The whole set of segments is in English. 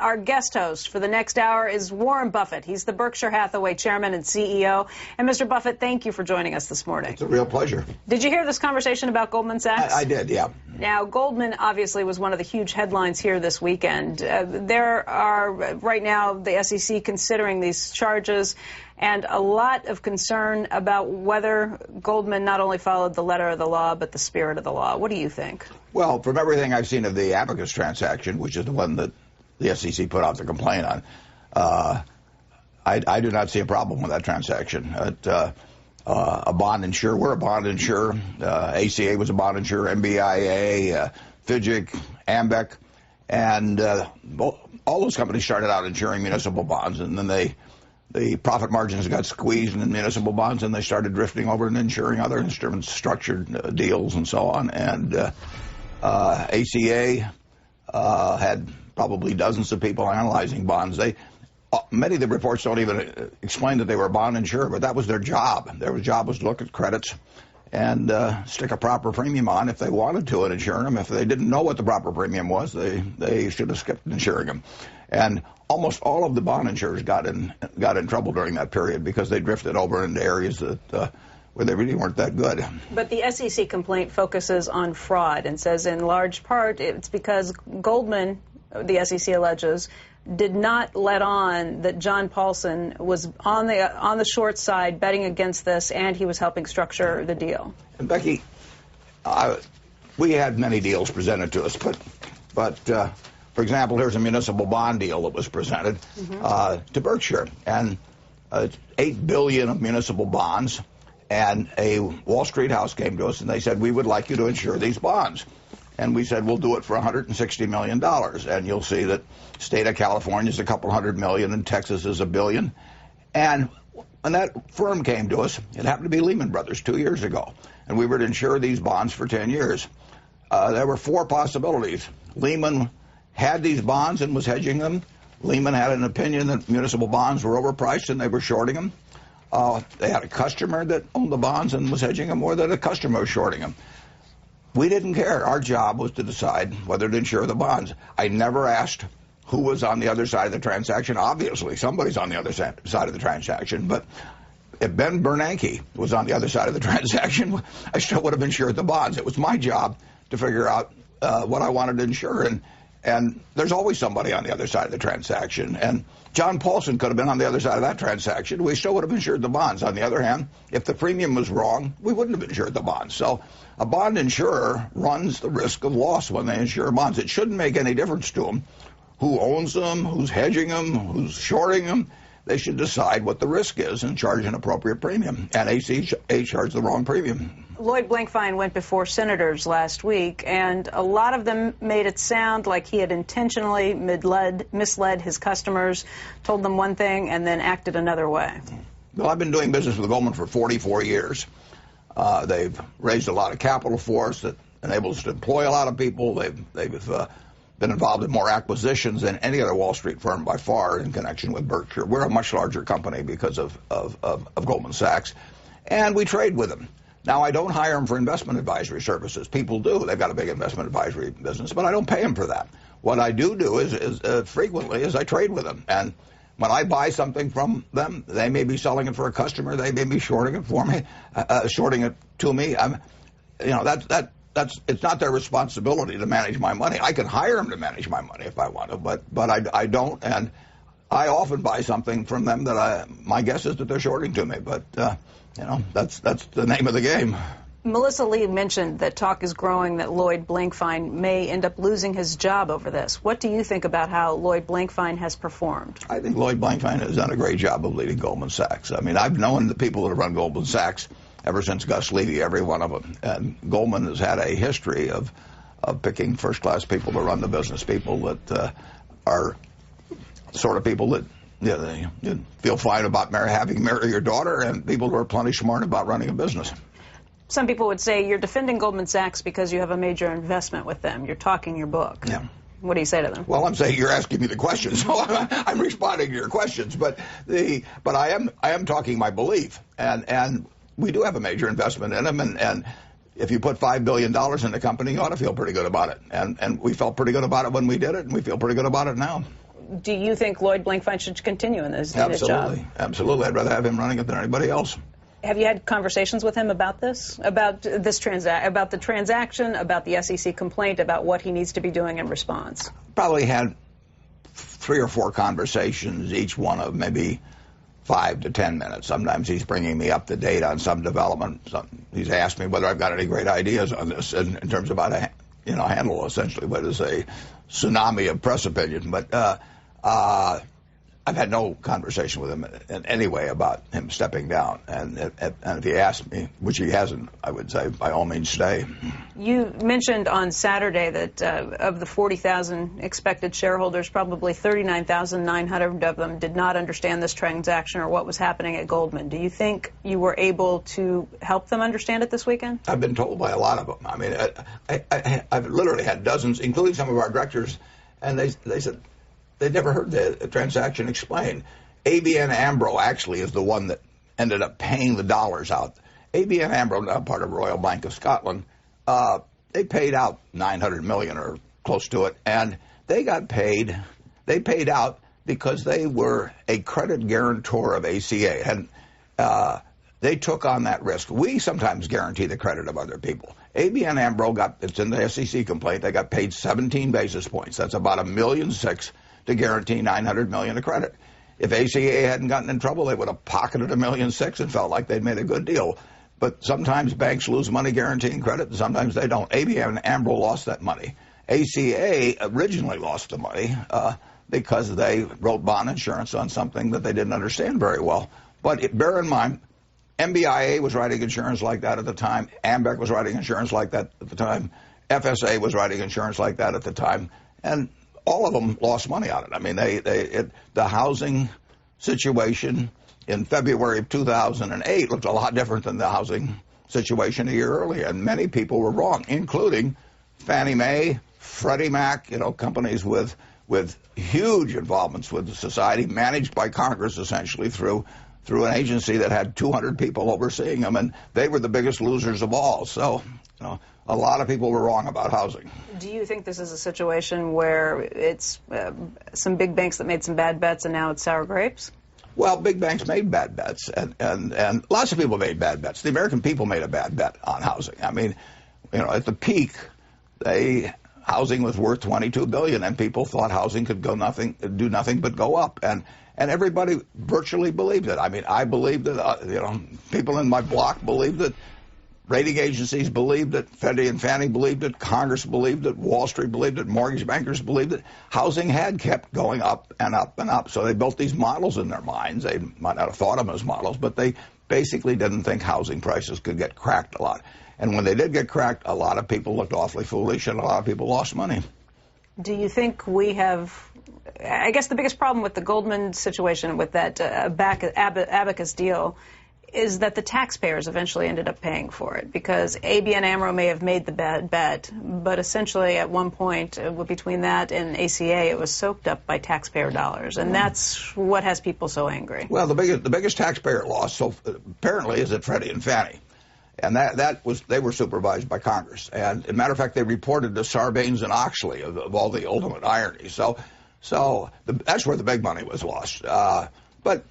our guest host for the next hour is Warren Buffett. He's the Berkshire Hathaway chairman and CEO. And Mr. Buffett, thank you for joining us this morning. It's a real pleasure. Did you hear this conversation about Goldman Sachs? I did, yeah. Now, Goldman obviously was one of the huge headlines here this weekend. There are right now the SEC considering these charges and a lot of concern about whether Goldman not only followed the letter of the law but the spirit of the law. What do you think? Well, from everything I've seen of the Abacus transaction, which is the one that the SEC put out the complaint on, I do not see a problem with that transaction. A bond insurer, we're a bond insurer. ACA was a bond insurer, MBIA, FIGIC, AMBEC, and all those companies started out insuring municipal bonds, and then the profit margins got squeezed in municipal bonds, and they started drifting over and insuring other instruments, structured deals, and so on. And ACA had probably dozens of people analyzing bonds. Many of the reports don't even explain that they were a bond insurer, but that was their job. Their job was to look at credits and stick a proper premium on if they wanted to and insure them. If they didn't know what the proper premium was, they should have skipped insuring them. And almost all of the bond insurers got in trouble during that period because they drifted over into areas that where they really weren't that good. But the SEC complaint focuses on fraud and says in large part it's because Goldman, the SEC alleges, did not let on that John Paulson was on the short side betting against this, and he was helping structure the deal. And Becky, we had many deals presented to us, but for example, here's a municipal bond deal that was presented to Berkshire, and $8 billion of municipal bonds, and a Wall Street house came to us and they said, we would like you to insure these bonds. And we said, we'll do it for $160 million. And you'll see that state of California is a couple $100 million and Texas is $1 billion. And when that firm came to us, it happened to be Lehman Brothers 2 years ago. And we were to insure these bonds for 10 years. There were four possibilities. Lehman had these bonds and was hedging them. Lehman had an opinion that municipal bonds were overpriced and they were shorting them. They had a customer that owned the bonds and was hedging them, or that a customer was shorting them. We didn't care. Our job was to decide whether to insure the bonds. I never asked who was on the other side of the transaction. Obviously, somebody's on the other side of the transaction. But if Ben Bernanke was on the other side of the transaction, I still would have insured the bonds. It was my job to figure out what I wanted to insure. And there's always somebody on the other side of the transaction. And John Paulson could have been on the other side of that transaction. We still would have insured the bonds. On the other hand, if the premium was wrong, we wouldn't have insured the bonds. So a bond insurer runs the risk of loss when they insure bonds. It shouldn't make any difference to them who owns them, who's hedging them, who's shorting them. They should decide what the risk is and charge an appropriate premium. And ACA charged the wrong premium. Lloyd Blankfein went before senators last week, and a lot of them made it sound like he had intentionally misled his customers, told them one thing, and then acted another way. Well, I've been doing business with Goldman for 44 years. They've raised a lot of capital for us that enables us to employ a lot of people. They've been involved in more acquisitions than any other Wall Street firm by far in connection with Berkshire. We're a much larger company because of Goldman Sachs, and we trade with them. Now, I don't hire them for investment advisory services. People do. They've got a big investment advisory business, but I don't pay them for that. What I do is frequently is I trade with them. And when I buy something from them, they may be selling it for a customer. They may be shorting it for me, shorting it to me. It's not their responsibility to manage my money. I can hire them to manage my money if I want to, but I don't. And I often buy something from them that my guess is that they're shorting to me. But that's the name of the game. Melissa Lee mentioned that talk is growing that Lloyd Blankfein may end up losing his job over this. What do you think about how Lloyd Blankfein has performed? I think Lloyd Blankfein has done a great job of leading Goldman Sachs. I mean, I've known the people that have run Goldman Sachs ever since Gus Levy, every one of them. And Goldman has had a history of picking first-class people to run the business, people that are sort of people that you feel fine about having marry your daughter, and people who are plenty smart about running a business. Some people would say you're defending Goldman Sachs because you have a major investment with them. You're talking your book. Yeah. What do you say to them? Well, I'm saying you're asking me the questions, so I'm responding to your questions. But I am talking my belief, and we do have a major investment in them, and if you put $5 billion in the company, you ought to feel pretty good about it. And we felt pretty good about it when we did it, and we feel pretty good about it now. Do you think Lloyd Blankfein should continue in his job? Absolutely. I'd rather have him running it than anybody else. Have you had conversations with him about this, about the transaction, about the SEC complaint, about what he needs to be doing in response? Probably had 3 or 4 conversations, each one of maybe 5 to 10 minutes. Sometimes he's bringing me up to date on some development. He's asked me whether I've got any great ideas on this in terms of how to handle essentially what is a tsunami of press opinion. But I've had no conversation with him in any way about him stepping down. And if he asked me, which he hasn't, I would say, by all means, stay. You mentioned on Saturday that of the 40,000 expected shareholders, probably 39,900 of them did not understand this transaction or what was happening at Goldman. Do you think you were able to help them understand it this weekend? I've been told by a lot of them. I mean, I've literally had dozens, including some of our directors, and they said, they never heard the transaction explained. ABN AMRO actually is the one that ended up paying the dollars out. ABN AMRO, now part of Royal Bank of Scotland, they paid out $900 million or close to it, and they got paid. They paid out because they were a credit guarantor of ACA, and they took on that risk. We sometimes guarantee the credit of other people. ABN AMRO it's in the SEC complaint, they got paid 17 basis points. That's about $1.6 million to guarantee $900 million of credit. If ACA hadn't gotten in trouble, they would have pocketed $1.6 million and felt like they'd made a good deal. But sometimes banks lose money guaranteeing credit, and sometimes they don't. ABN AMRO lost that money. ACA originally lost the money because they wrote bond insurance on something that they didn't understand very well. But bear in mind, MBIA was writing insurance like that at the time. Ambec was writing insurance like that at the time. FSA was writing insurance like that at the time. And all of them lost money on it. I mean, the housing situation in February of 2008 looked a lot different than the housing situation a year earlier, and many people were wrong, including Fannie Mae, Freddie Mac, companies with huge involvements with the society, managed by Congress essentially through an agency that had 200 people overseeing them, and they were the biggest losers of all. So, a lot of people were wrong about housing. Do you think this is a situation where it's some big banks that made some bad bets and now it's sour grapes? Well, big banks made bad bets, and lots of people made bad bets. The American people made a bad bet on housing. I mean, at the peak, housing was worth $22 billion, and people thought housing could do nothing but go up, and everybody virtually believed it. I mean, I believed it. People in my block believed it. Rating agencies believed it. Freddie and Fannie believed it. Congress believed it. Wall Street believed it. Mortgage bankers believed it. Housing had kept going up and up and up. So they built these models in their minds. They might not have thought of them as models, but they basically didn't think housing prices could get cracked a lot. And when they did get cracked, a lot of people looked awfully foolish, and a lot of people lost money. Do you think we have, I guess the biggest problem with the Goldman situation, with that Abacus deal, is that the taxpayers eventually ended up paying for it, because ABN AMRO may have made the bad bet, but essentially at one point between that and ACA, it was soaked up by taxpayer dollars, and that's what has people so angry. Well, the biggest taxpayer loss, so apparently, is at Freddie and Fannie, and they were supervised by Congress, and as a matter of fact, they reported to Sarbanes and Oxley of all the ultimate irony. So that's where the big money was lost, but.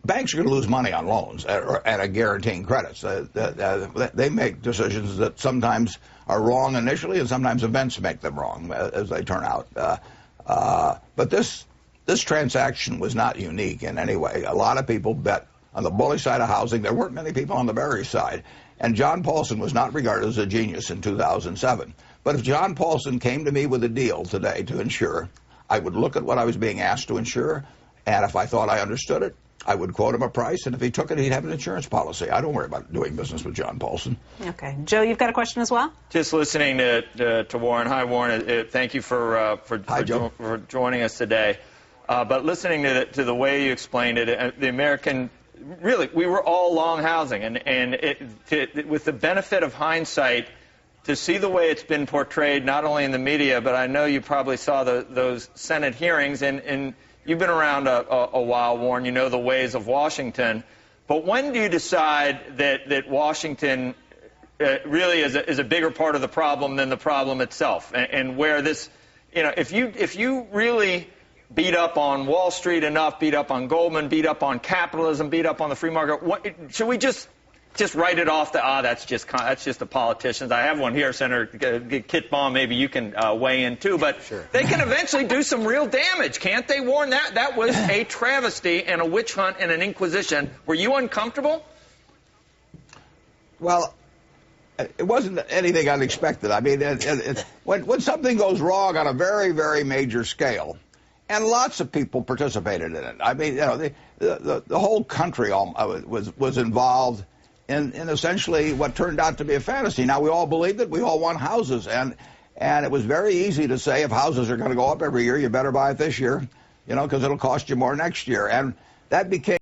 Banks are going to lose money on loans and guaranteeing credits. They make decisions that sometimes are wrong initially, and sometimes events make them wrong as they turn out. But this transaction was not unique in any way. A lot of people bet on the bullish side of housing. There weren't many people on the bearish side. And John Paulson was not regarded as a genius in 2007. But if John Paulson came to me with a deal today to insure, I would look at what I was being asked to insure, and if I thought I understood it, I would quote him a price, and if he took it, he'd have an insurance policy. I don't worry about doing business with John Paulson. Okay. Joe, you've got a question as well? Just listening to Warren. Hi, Warren. Thank you for joining us today. But listening to the way you explained it, the American, really, we were all long housing. And with the benefit of hindsight, to see the way it's been portrayed, not only in the media, but I know you probably saw those Senate hearings, and you've been around a while, Warren. You know the ways of Washington. But when do you decide that Washington really is a bigger part of the problem than the problem itself? And where this, if you really beat up on Wall Street enough, beat up on Goldman, beat up on capitalism, beat up on the free market. Should we just write it off? That's just the politicians. I have one here, Senator Kit Baum. Maybe you can weigh in too. But sure. They can eventually do some real damage, can't they, Warren? That was a travesty and a witch hunt and an inquisition. Were you uncomfortable? Well, it wasn't anything unexpected. I mean, when something goes wrong on a very, very major scale, and lots of people participated in it. I mean, you know, the whole country was involved in essentially what turned out to be a fantasy. Now, we all believed it. We all want houses, and it was very easy to say, if houses are going to go up every year, you better buy it this year, you know, because it'll cost you more next year. And that became